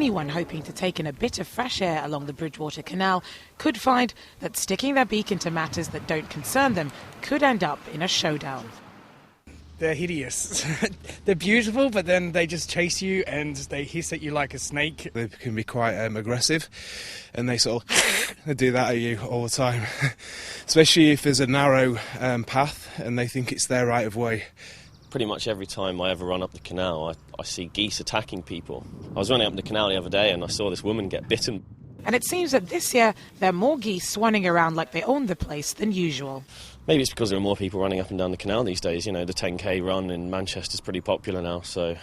anyone hoping to take in a bit of fresh air along the Bridgewater Canal could find that sticking their beak into matters that don't concern them could end up in a showdown. They're hideous. They're beautiful, but then they just chase you and they hiss at you like a snake. They can be quite aggressive, and they sort of they do that at you all the time, especially if there's a narrow path and they think it's their right of way. Pretty much every time I ever run up the canal, I see geese attacking people. I was running up the canal the other day and I saw this woman get bitten. And it seems that this year there are more geese swanning around like they own the place than usual. Maybe it's because there are more people running up and down the canal these days. You know, the 10k run in Manchester is pretty popular now, so,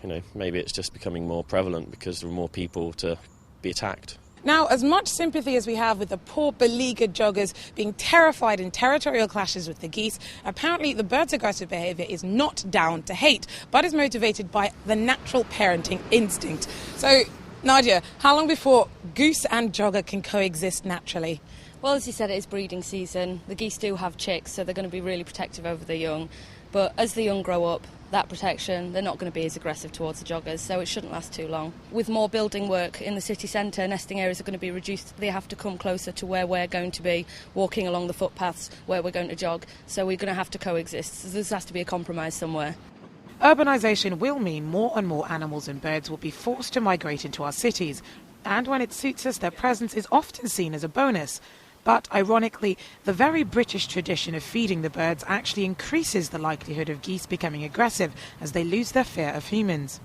you know, maybe it's just becoming more prevalent because there are more people to be attacked. Now, as much sympathy as we have with the poor beleaguered joggers being terrified in territorial clashes with the geese, apparently the bird's aggressive behaviour is not down to hate, but is motivated by the natural parenting instinct. So, Nadia, how long before goose and jogger can coexist naturally? Well, as you said, it is breeding season. The geese do have chicks, so they're going to be really protective over the young. But as the young grow up, that protection, they're not going to be as aggressive towards the joggers, so it shouldn't last too long. With more building work in the city centre, nesting areas are going to be reduced. They have to come closer to where we're going to be walking along the footpaths where we're going to jog, so we're going to have to coexist. So there has to be a compromise somewhere. Urbanisation will mean more and more animals and birds will be forced to migrate into our cities, and when it suits us, their presence is often seen as a bonus. But, ironically, the very British tradition of feeding the birds actually increases the likelihood of geese becoming aggressive as they lose their fear of humans.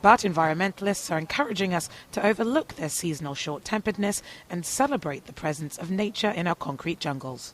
But environmentalists are encouraging us to overlook their seasonal short-temperedness and celebrate the presence of nature in our concrete jungles.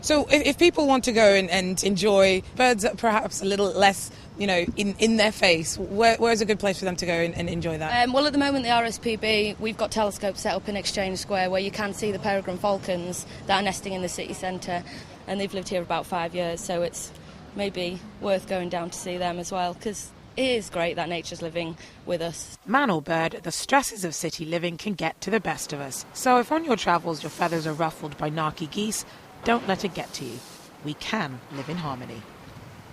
So if people want to go and enjoy birds that are perhaps a little less, you know, in their face, where's a good place for them to go and enjoy that? Well, at the moment, the RSPB, we've got telescopes set up in Exchange Square where you can see the peregrine falcons that are nesting in the city centre, and they've lived here about 5 years, so it's maybe worth going down to see them as well, because it is great that nature's living with us. Man or bird, the stresses of city living can get to the best of us. So if on your travels your feathers are ruffled by narky geese, don't let it get to you. We can live in harmony.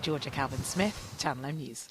Georgia Calvin-Smith, Channel M News.